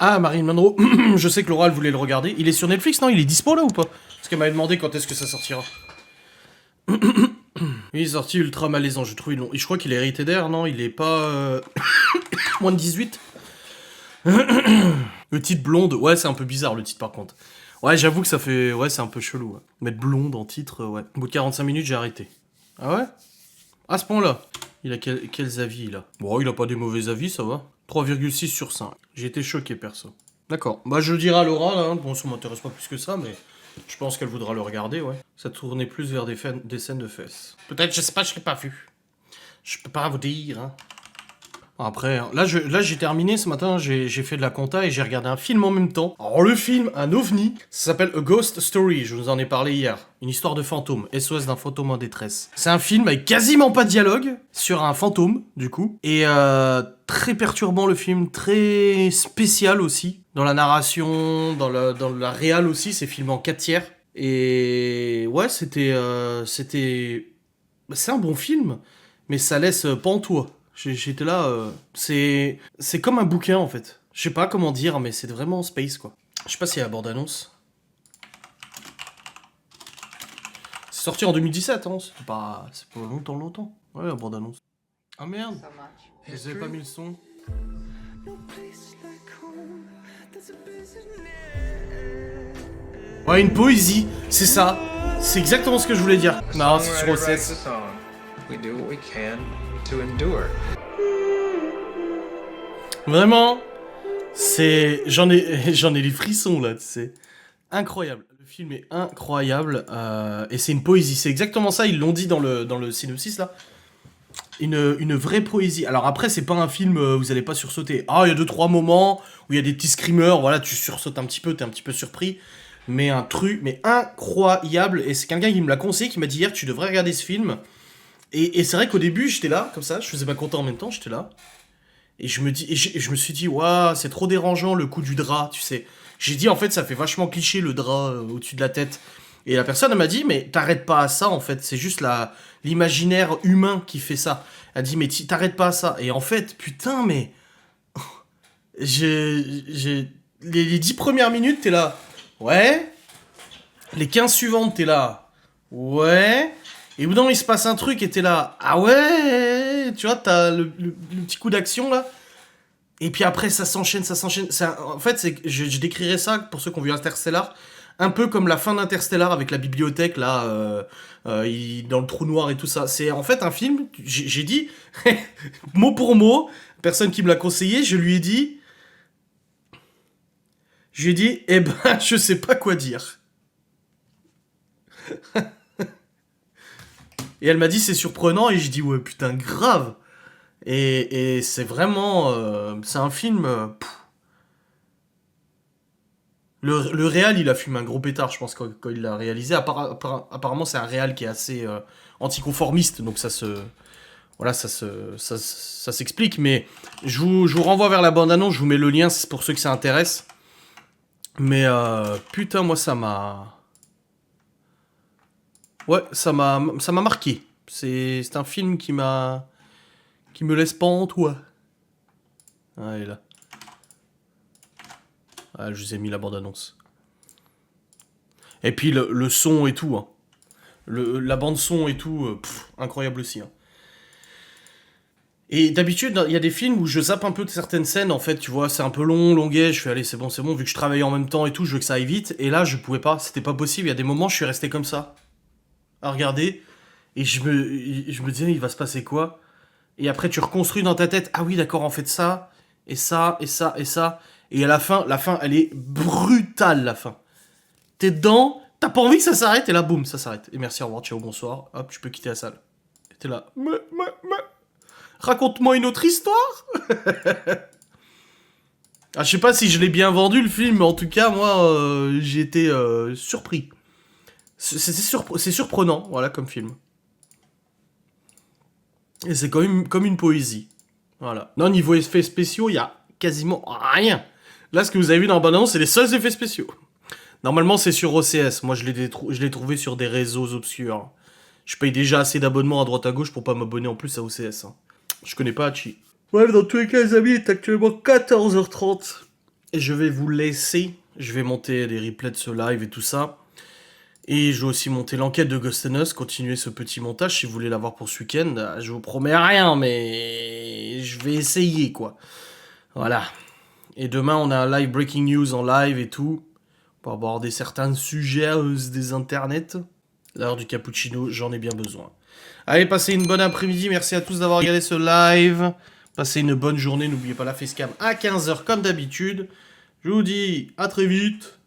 Ah, Marilyn Monroe, je sais que Laura, elle voulait le regarder. Il est sur Netflix, non? Il est dispo, là, ou pas? Parce qu'elle m'avait demandé quand est-ce que ça sortira. Il est sorti ultra malaisant, je trouve. Et je crois qu'il est hérité d'air, non? Il est pas... moins de 18. Le titre blonde, ouais, c'est un peu bizarre, le titre, par contre. Ouais, j'avoue que ça fait... Ouais, c'est un peu chelou, ouais. Mettre blonde en titre, ouais. Au bout de 45 minutes, j'ai arrêté. Ah ouais? À ce point-là. Il a quels avis, là? Bon, il a pas des mauvais avis, ça va. 3,6 sur 5. J'ai été choqué, perso. D'accord. Bah, je le dirai à Laura, là. Hein. Bon, ça m'intéresse pas plus que ça, mais... Je pense qu'elle voudra le regarder, ouais. Ça tournait plus vers des scènes de fesses. Peut-être, je sais pas, je l'ai pas vu. Je peux pas vous dire, hein. Après, hein, là j'ai terminé ce matin, j'ai fait de la compta et j'ai regardé un film en même temps. Alors le film, un ovni, ça s'appelle A Ghost Story, je vous en ai parlé hier. Une histoire de fantôme, SOS d'un fantôme en détresse. C'est un film avec quasiment pas de dialogue, sur un fantôme, du coup. Et très perturbant le film, très spécial aussi. Dans la narration, dans la réal aussi, c'est filmé en 4 tiers. Et ouais, c'était... C'est un bon film, mais ça laisse pantois. J'étais là, c'est comme un bouquin en fait. Je sais pas comment dire, mais c'est vraiment space quoi. Je sais pas s'il y a la bande-annonce. C'est sorti en 2017, hein. C'est pas longtemps. Ouais, la bande-annonce. Ah merde, vous avez pas mis le son. Ouais, une poésie, c'est ça. C'est exactement ce que je voulais dire. Non, c'est sur OCS. Vraiment, j'en ai les frissons là, tu sais. Incroyable. Le film est incroyable et c'est une poésie. C'est exactement ça. Ils l'ont dit dans le synopsis là. Une vraie poésie. Alors après, c'est pas un film vous allez pas sursauter. Ah, il y a 2-3 moments où il y a des petits screamers. Voilà, tu sursautes un petit peu, t'es un petit peu surpris. Mais un truc, mais incroyable. Et c'est quelqu'un qui me l'a conseillé, qui m'a dit hier, tu devrais regarder ce film. Et c'est vrai qu'au début, j'étais là, comme ça, je faisais pas content en même temps, j'étais là. Et je me suis dit, waouh, c'est trop dérangeant le coup du drap, tu sais. J'ai dit, en fait, ça fait vachement cliché le drap au-dessus de la tête. Et la personne, elle m'a dit, mais t'arrêtes pas à ça, en fait. C'est juste l'imaginaire humain qui fait ça. Elle a dit, mais t'arrêtes pas à ça. Et en fait, putain, mais. Les 10 premières minutes, t'es là. Ouais. Les 15 suivantes, t'es là. Ouais. Et au bout d'un moment, il se passe un truc et t'es là. Ah ouais. Tu vois, t'as le petit coup d'action là. Et puis après, ça s'enchaîne. En fait, je décrirais ça, pour ceux qui ont vu Interstellar, un peu comme la fin d'Interstellar avec la bibliothèque, là, dans le trou noir et tout ça. C'est en fait un film, j'ai dit, mot pour mot, personne qui me l'a conseillé, je lui ai dit, eh ben, je sais pas quoi dire. Et elle m'a dit, c'est surprenant, et je dis, ouais, putain, grave. Et c'est vraiment... c'est un film... Le réal, il a fumé un gros pétard, je pense, quand il l'a réalisé. Apparemment, c'est un réal qui est assez anticonformiste, donc ça se... Voilà, ça s'explique, mais je vous renvoie vers la bande-annonce, je vous mets le lien pour ceux que ça intéresse. Mais putain, moi, ça m'a... Ouais, ça m'a marqué. C'est un film qui me laisse pas en toi. Ah, il est là. Ah, je vous ai mis la bande-annonce. Et puis le son et tout, hein. La bande-son et tout, incroyable aussi, hein. Et d'habitude, il y a des films où je zappe un peu de certaines scènes, en fait, tu vois, c'est un peu longuet, je fais, allez, c'est bon, vu que je travaillais en même temps et tout, je veux que ça aille vite. Et là, je pouvais pas, c'était pas possible, il y a des moments, je suis resté comme ça, à regarder, et je me disais, il va se passer quoi? Et après, tu reconstruis dans ta tête, ah oui, d'accord, en fait, ça, et ça, et ça, et ça. Et à la fin, elle est brutale, la fin. T'es dedans, t'as pas envie que ça s'arrête, et là, boum, ça s'arrête. Et merci, au revoir, ciao, bonsoir, hop, tu peux quitter la salle. Et t'es là, raconte-moi une autre histoire. Ah, je sais pas si je l'ai bien vendu, le film, mais en tout cas, moi, j'ai été surpris. C'est surprenant, voilà, comme film. Et c'est comme une poésie. Voilà. Non, niveau effets spéciaux, il y a quasiment rien. Là, ce que vous avez vu dans la bande-annonce, c'est les seuls effets spéciaux. Normalement, c'est sur OCS. Moi, je l'ai trouvé sur des réseaux obscurs. Je paye déjà assez d'abonnements à droite à gauche pour pas m'abonner en plus à OCS. Hein. Je connais pas Hachi. Ouais, dans tous les cas, les amis, il est actuellement 14h30. je vais vous laisser. Je vais monter les replays de ce live et tout ça. Et je vais aussi monter l'enquête de Ghost and Us, continuer ce petit montage si vous voulez l'avoir pour ce week-end. Je vous promets rien, mais je vais essayer, quoi. Voilà. Et demain, on a un live breaking news en live et tout. Pour aborder certains sujets des internets. L'heure du cappuccino, j'en ai bien besoin. Allez, passez une bonne après-midi. Merci à tous d'avoir regardé ce live. Passez une bonne journée. N'oubliez pas la facecam à 15h comme d'habitude. Je vous dis à très vite.